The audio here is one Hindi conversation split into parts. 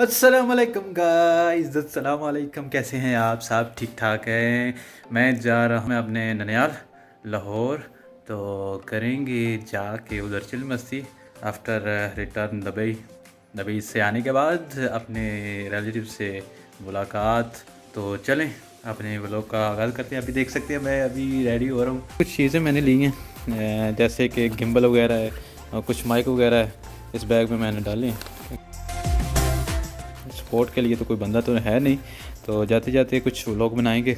अस्सलामुअलैकुम गाइस, अस्सलामुअलैकुम। कैसे हैं आप? सब ठीक ठाक हैं। मैं जा रहा हूँ अपने ननियाल लाहौर, तो करेंगे जाके उधर चिल मस्ती आफ्टर रिटर्न दुबई से आने के बाद अपने रिलेटिव से मुलाकात। तो चलें अपने व्लॉग का आगाज़ करते हैं। अभी देख सकते हैं मैं अभी रेडी हो रहा हूँ। कुछ चीज़ें मैंने ली हैं जैसे कि गिम्बल वगैरह है और कुछ माइक वगैरह है, इस बैग में मैंने डाले हैं। स्पोर्ट के लिए तो कोई बंदा तो है नहीं, तो जाते जाते कुछ व्लॉग बनाएंगे,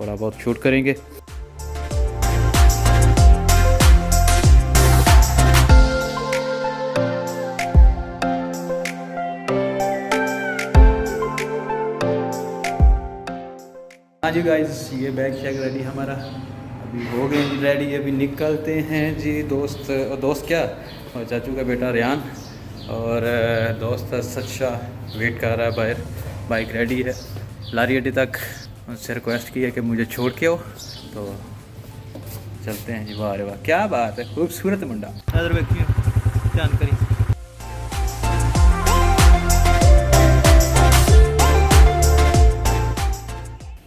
थोड़ा बहुत शूट करेंगे। हाँ जी गाइस, ये बैग शैग रेडी हमारा, अभी हो गए रेडी। अभी निकलते हैं जी। दोस्त क्या, और चाचू का बेटा रियान और दोस्त सच्चा वेट कर रहा है बाहर। बाइक रेडी है, लारी अड्डे तक उससे रिक्वेस्ट की है कि मुझे छोड़ के आओ, तो चलते हैं जी। वाह रे वाह, क्या बात है, खूबसूरत मुंडा। नजर देखिए, जानकारी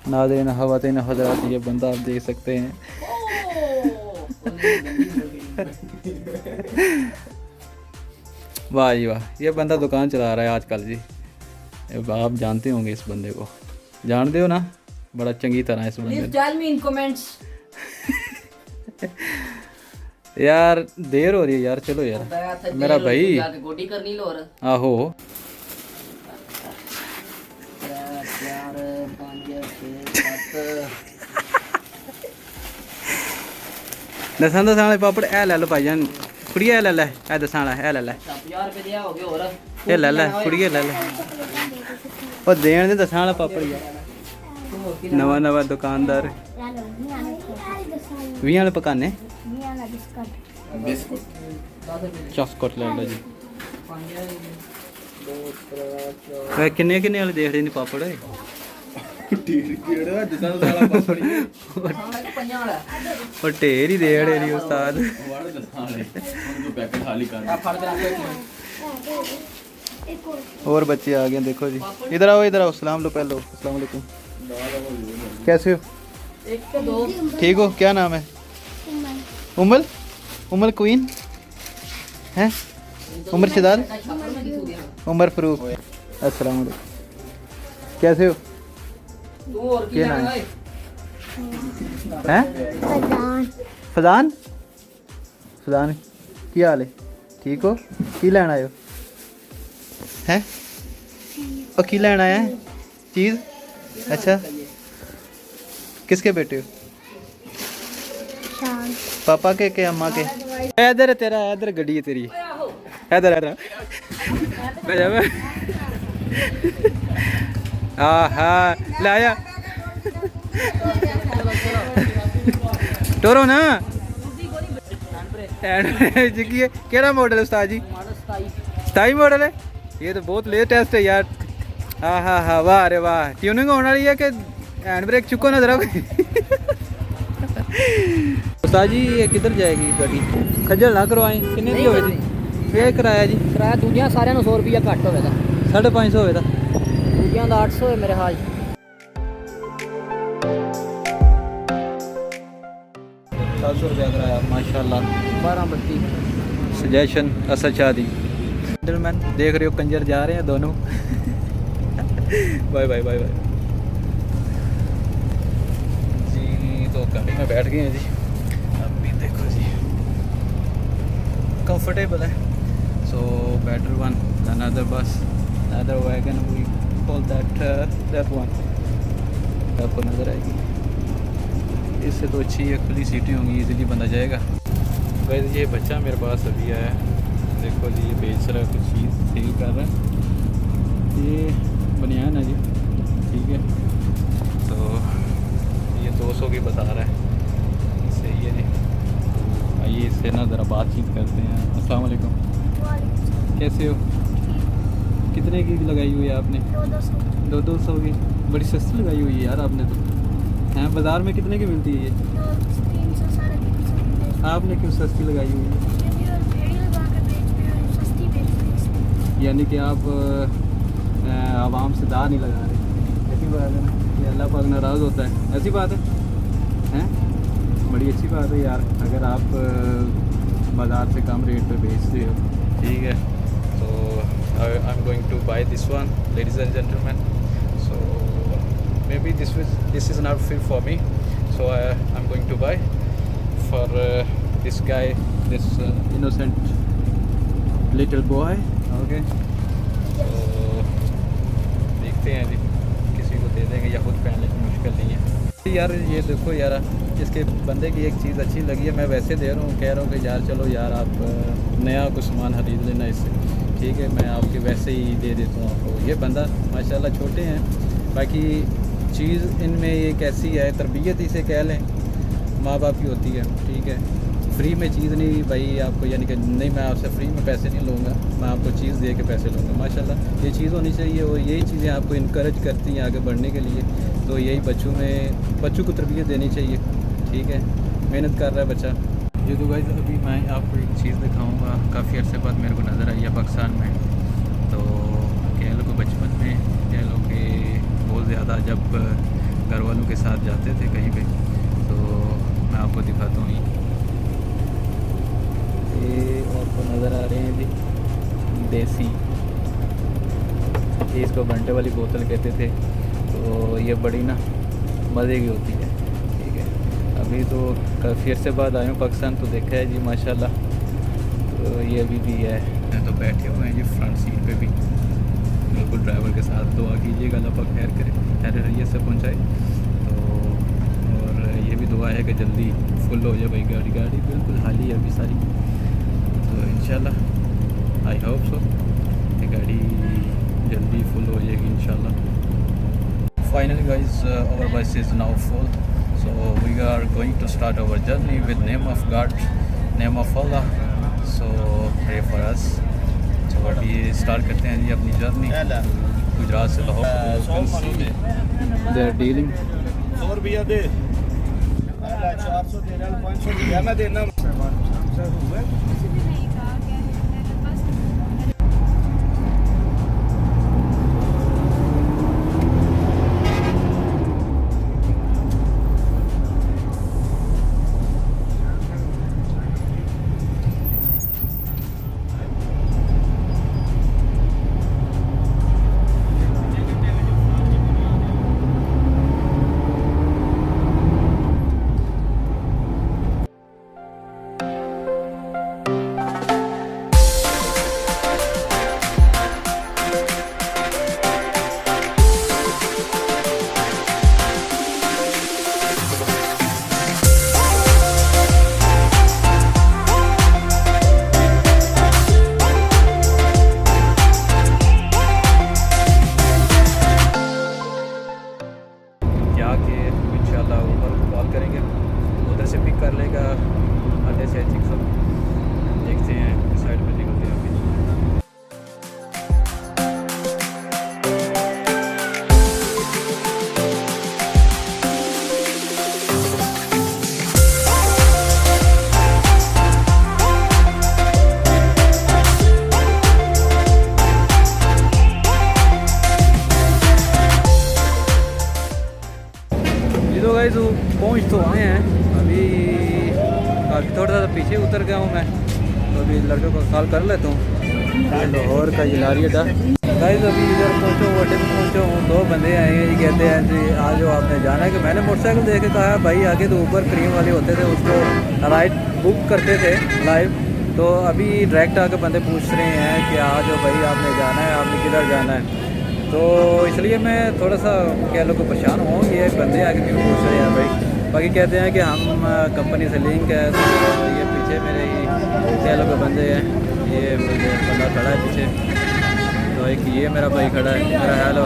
नाज़रीन हवातीन हज़रात, ये बंदा आप देख सकते हैं। वाह जी वाह, ये बंदा दुकान चला रहा है आजकल जी। आप जानते होंगे इस बंदे को, जानते हो ना बड़ा चंगी तरह इस बंदे यार देर हो रही है यार, चलो यार मेरा भाई। आहो दसां वाले पापड़ ए ले लो भाईजान, कुड़िया ले लै, ए दसां वाला ए ले लै, ए ले लै कुड़िया ले लै, और देन दे दसां वाला पापड़ यार। नवा दुकानदार 20 वाले पकाने चस्कट ले लो जी। किन्ने वाले देख रहे नहीं पापड़? और ढेर ही देख रहे नहीं उस्ताद। और बच्चे आ गए देखो जी। इधर आओ इधर आओ, सलाम लो पहले। अस्सलाम वालेकुम, कैसे हो? ठीक हो? क्या नाम है? उमल क्वीन है? उमर शिदाल, उमर फरूक। अस्सलाम वालेकुम, कैसे हो? क्या नाम है? फजान। फजान की हाल है? ठीक हो? की लैन आयो है? और की लैन आया है चीज़? अच्छा, किसके बेटे हो? पापा के अम्मा के? इधर तेरा, इधर गड्डी है तेरी, इधर हाँ लाया टोरो ना। केड़ा मॉडल है उस्ताद जी? 27 मॉडल है। ये तो बहुत लेटेस्ट है यार। हाँ वाह अरे वाह, ट्यूनिंग होने वाली है कि हैंड ब्रेक चुको ना जरा। उस्ताद जी ये किधर जाएगी गाड़ी? खज्जल ना करवाएं। कितने दी होगी जी? किराया जी? किराया दूजिया सारे 100 रुपया घट होगा, 550 होगा, दूजिया का 800 है मेरे हाल। 700 रुपया किराया माशाल्लाह। 12 सजेशन असद शादी। जेंटलमैन देख रहे हो, कंजर जा रहे हैं दोनों। बाय बाय बाय बाय जी। तो गाड़ी में बैठ गए हैं जी। अभी देखो जी कंफर्टेबल है। So better one another bus, another wagon, we call that one. आपको नज़र आएगी, इससे तो अच्छी है, खुली सीटें होंगी, इजीली बंदा जाएगा। वैसे ये बच्चा मेरे पास अभी आया है, देखो जी ये बेच रहा है, कुछ चीज़ सेल कर रहा है। ये बनियान है जी, ठीक है। तो ये 200 की बता रहा है, सही है जी। आइए इससे ना ज़रा बातचीत करते हैं। अस्सलाम वालेकुम, कैसे हो? कितने की लगाई हुई है आपने? 200 की? बड़ी सस्ती लगाई हुई है यार आपने तो। हैं बाज़ार में कितने की मिलती है ये? 300 साढ़े 300। आपने क्यों सस्ती लगाई हुई है? यानी कि आप आवाम से दार नहीं लगा रहे। ऐसी बात है ना कि अल्लाह पाक नाराज़ होता है, ऐसी बात है हैं? बड़ी अच्छी बात है यार, अगर आप बाज़ार से कम रेट पे बेचते हो, ठीक है। तो I am going to buy this one ladies and gentleman, so maybe this is not fit for me, so I am going to buy for this guy, this innocent little boy. Okay, तो देखते हैं जी, किसी को दे देंगे या खुद पहनने की मुश्किल नहीं है यार। ये देखो यार, इसके बंदे की एक चीज़ अच्छी लगी है, मैं वैसे दे रहा हूँ, कह रहा हूँ कि यार चलो यार आप नया कुछ सामान खरीद लेना इससे, ठीक है, मैं आपके वैसे ही दे देता हूँ आपको। ये बंदा माशाल्लाह छोटे हैं, बाकी चीज़ इनमें एक ऐसी है, तरबियत इसे कह लें, माँ बाप की होती है, ठीक है। फ्री में चीज़ नहीं भाई आपको, यानी कि नहीं मैं आपसे फ्री में पैसे नहीं लूँगा, मैं आपको चीज़ दे के पैसे लूँगा। माशाल्लाह ये चीज़ होनी चाहिए, और यही चीज़ें आपको इनकरेज करती हैं आगे बढ़ने के लिए। तो यही बच्चों को तरबियत देनी चाहिए, ठीक है। मेहनत कर रहा है बच्चा। ये तो गाइस अभी मैं आपको एक चीज़ दिखाऊँगा, काफ़ी अर्से बाद मेरे को नज़र आई है पाकिस्तान में। तो कह लो कि बचपन में, कह लो कि बहुत ज़्यादा जब घर वालों के साथ जाते थे कहीं पे, तो मैं आपको दिखाता हूँ। ये आपको नज़र आ रहे हैं जी देसी, ये इसको घंटे वाली बोतल कहते थे। तो ये बड़ी ना मज़े की होती है, ठीक है। अभी तो काफ़ी अर्से बाद आए हूँ पाकिस्तान, तो देखा है जी माशाल्लाह। तो ये अभी भी है, तो बैठे हुए हैं जी फ्रंट सीट पे भी, बिल्कुल ड्राइवर के साथ। दुआ कीजिएगा अल्लाह पाक खैर करे, खैर खैरियत से पहुँचाए। तो और ये भी दुआ है कि जल्दी फुल हो जाए भाई गाड़ी बिल्कुल खाली है अभी सारी। तो इंशाल्लाह आई होप सो कि गाड़ी जल्दी फुल हो जाएगी इंशाल्लाह। Finally guys, our bus is now full, so we are going to start our journey with name of God, name of Allah, so pray for us। तो अभी स्टार्ट करते हैं जी अपनी जर्नी गुजरात से लाहौर। They are dealing 100 रुपया दे, 400 देना, 500 रुपया मैं देना। किसी ने नहीं कहा क्या है मेरे पास। कर लेगा आधे से अधिक सब। देखते हैं साइड में निकलते हैं अभी। तो गाइस पहुँच तो आए हैं, अभी काफ़ी थोड़ा सा पीछे उतर गया हूँ मैं, तो अभी लड़के को कॉल कर लेता हूँ। लाहौर का जिलारी अड्डा गाइस, अभी इधर पहुँचा हूँ, अड्डे में पहुँचा हूँ। 2 बंदे आए हैं, ये कहते हैं जी आ जाओ आपने जाना है। कि मैंने मोटरसाइकिल देख के कहा भाई आगे तो ऊपर क्रीम वाले होते थे, उसको राइड बुक करते थे लाइव। तो अभी डायरेक्ट आके बंदे पूछ रहे हैं कि आ जाओ भाई आपने जाना है, आपने किधर जाना है। तो इसलिए मैं थोड़ा सा कह लो कि परेशान हूँ, ये बंदे आके क्यों पूछ रहे हैं भाई। बाकी कहते हैं कि हम कंपनी से लिंक है। तो ये पीछे मेरे ही कह लो के बंदे हैं, ये बंदा खड़ा है पीछे, तो एक ये मेरा भाई खड़ा है, मेरा ख्याल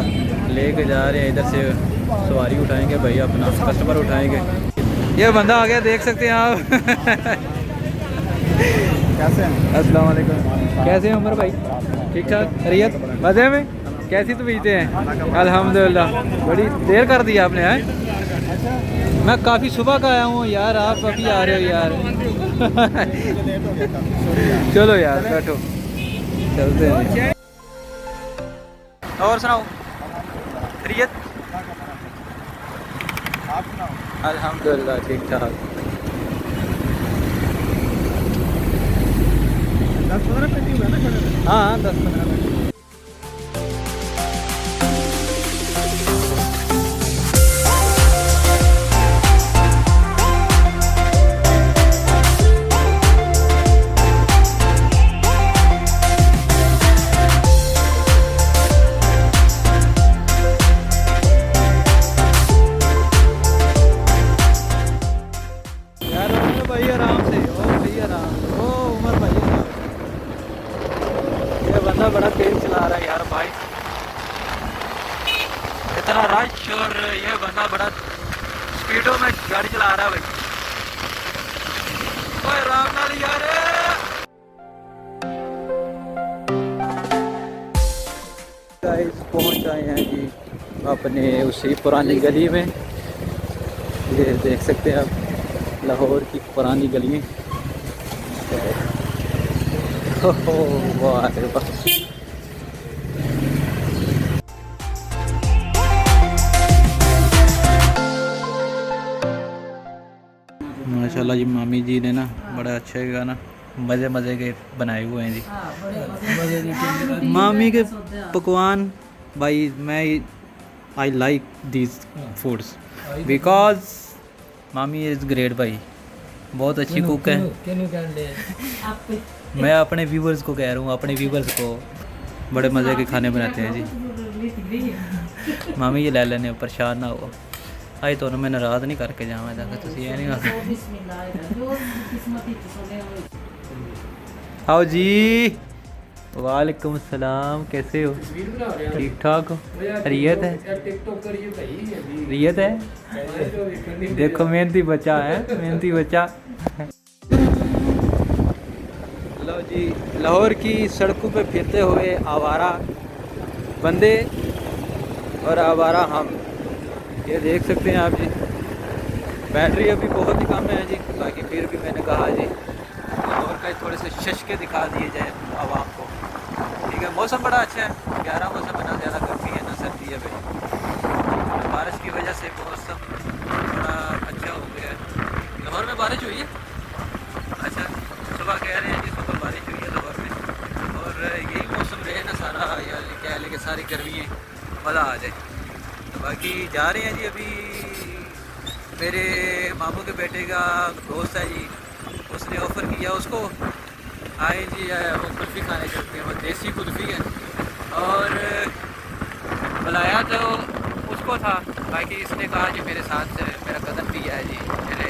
लेके जा रहे हैं, इधर से सवारी उठाएंगे भाई, अपना कस्टमर उठाएंगे। ये बंदा आ गया, देख सकते हैं आप। कैसे हैं? अस्सलाम वालेकुम, कैसे हैं उमर भाई? ठीक ठाक, खैरियत, मज़े में? कैसी तो बीते हैं? अल्हम्दुलिल्लाह। बड़ी देर कर दी आपने हैं? मैं काफ़ी सुबह का आया हूँ यार, आप अभी आ रहे हो यार। चलो यार बैठो, चलते हैं। और सुनाओ खैरियत? आप सुनाओ। अल्हम्दुलिल्लाह ठीक ठाक। 10-15 मिनट ही हुआ ना खड़े हुए? हाँ 10-15 मिनट। यार उमर भाई आराम से, ओ भाई आराम से, ओ उमर भाई आराम से। ये बंदा बड़ा तेज चला रहा है यार भाई, इतना रश और ये बंदा बड़ा स्पीडों में गाड़ी चला रहा है भाई। ओए आराम नाल यार। गाइस पहुंच आए हैं जी अपने उसी पुरानी गली में। ये देख सकते हैं आप लाहौर की पुरानी गलियाँ। वाह रे वाह। माशाल्लाह जी मामी जी ने ना बड़ा अच्छा गाना मज़े मज़े के बनाए हुए हैं जी। मामी के पकवान भाई मैं I like these foods because मामी इज़ ग्रेट भाई, बहुत अच्छी कुक है। मैं अपने व्यूवर्स को कह रहा हूँ, अपने व्यूवर्स को बड़े मज़े के खाने बनाते हैं जी। मामी ये ले लेने परेशान ना हो, आज तो मैं नाराज़ नहीं करके जावा जाकर तुम ये नहीं आओ जी। वालेकुम सलाम, कैसे हो? ठीक ठाक हो? रियत है? रियत है? देखो मेहनती बच्चा है, मेहनती बच्चा। लो जी लाहौर की सड़कों पे फिरते हुए आवारा बंदे और आवारा हम, ये देख सकते हैं आप जी। बैटरी अभी बहुत ही कम है जी, बाकी फिर भी मैंने कहा जी लाहौर का थोड़े से शशके दिखा दिए जाए आवाम को। ठीक है, मौसम बड़ा अच्छा है, प्यारा मौसम है, ना ज़्यादा गर्मी है ना सर्दी है भाई। बारिश की वजह से मौसम बड़ा अच्छा हो गया है। लाहौर में बारिश हुई है? अच्छा, सुबह कह रहे हैं कि सुबह बारिश हुई है लाहौर में, और यही मौसम रहे ना सारा, या कह लें कि सारी गर्मी मज़ा आ जाए। तो बाकी जा रहे हैं जी। अभी मेरे मामू के बेटे का दोस्त है जी, उसने ऑफ़र किया उसको, आए जी वो कुल्फ़ी खाने चलते हैं, वो देसी कुल्फ़ी है, और बुलाया तो उसको था। बाकी इसने कहा जी मेरे साथ मेरा कज़न भी है जी, मेरे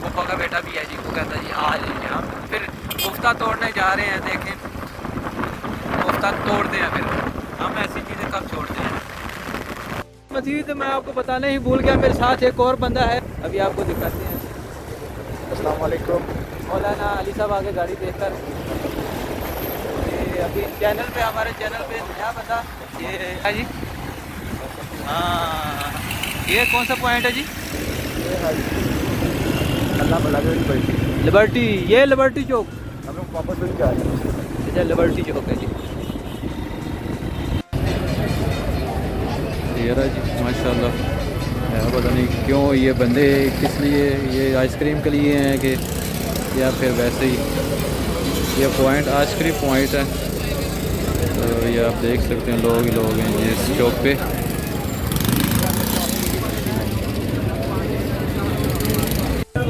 फूफा का बेटा भी है जी, वो कहता जी आ जाइए। हम फिर कोफ्ता तोड़ने जा रहे हैं, देखें कोफ्ता तोड़ते हैं, फिर हम ऐसी चीज़ें कब छोड़ते हैं। मजीद मैं आपको बताना ही भूल गया, मेरे साथ एक और बंदा है, अभी आपको दिखाते हैं। अस्सलाम वालेकुम। मौलाना अली साहब आगे गाड़ी देखकर, ये अभी चैनल पे, हमारे चैनल पे नया बंदा ये है जी। हाँ ये कौन सा पॉइंट है जी? लिबर्टी, ये लिबर्टी चौक, हम लोग वापस नहीं जा रहे हैं। अच्छा लिबर्टी चौक है जी। ये रहा जी माशाल्लाह। पता नहीं क्यों ये बंदे किस लिए, ये आइसक्रीम के लिए हैं कि या फिर वैसे ही। ये पॉइंट आइसक्रीम पॉइंट है, तो ये आप देख सकते हैं लोग ही लोग हैं ये इस चौक पे।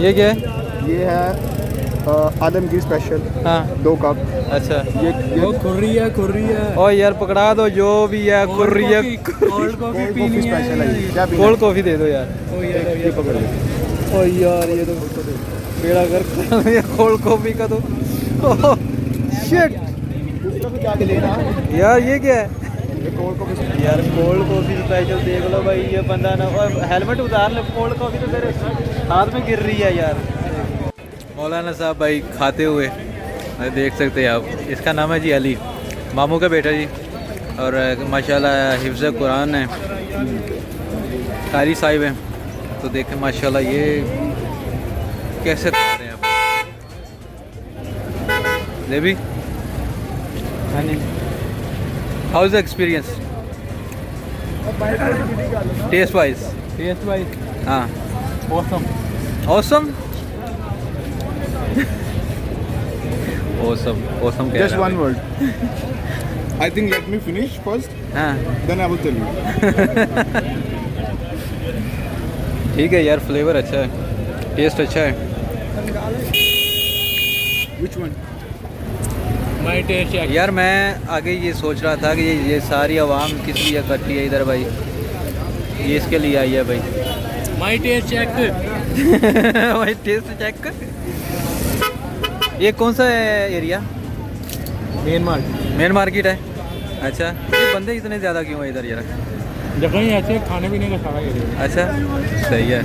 ये क्या है? ये है आलमगीर स्पेशल। हाँ 2 कप। अच्छा ये खुर्री है ओ यार पकड़ा दो जो भी है, कुर्री है, कोल्ड कॉफी स्पेशल है। क्या पीना कोल्ड कॉफ़ी दे दो यार। ये पकड़ लो। ओ यार ये तो बेड़ा गर्क कोल्ड कॉफ़ी का तो शिट दूसरा भी जाके लेना। यार। ये क्या है ये कोल्ड कॉफी यार? कोल्ड कॉफ़ी स्पेशल देख लो भाई। ये बंदा ना, और हेलमेट उतार ले, कोल्ड कॉफ़ी तो तेरे हाथ में गिर रही है यार। मौलाना साहब भाई खाते हुए देख सकते हैं आप, इसका नाम है जी अली, मामू का बेटा जी, और माशाल्लाह हिफ्ज़ कुरान है, कारी साहिब हैं। तो देखें माशाल्लाह ये कैसे खा रहे हैं आप। Devi how is the experience? Taste wise taste wise हाँ ऑसम ऑसम ऑसम ऑसम कह Just रहा one है word. I think let me finish first, हाँ then I will tell you. ठीक है यार, फ्लेवर अच्छा है, टेस्ट अच्छा है। Which one? My taste check यार मैं आगे ये सोच रहा था कि ये सारी आवाम किस लिए इकट्ठी है इधर भाई, ये इसके लिए आई है भाई। माय टेस्ट चेक भाई टेस्ट चेक कर। ये कौन सा area? Main market main market है। अच्छा, ये बंदे इतने ज़्यादा क्यों है इधर यार? जगह ही ऐसे खाने पीने का सारा एरिया अच्छा सही है।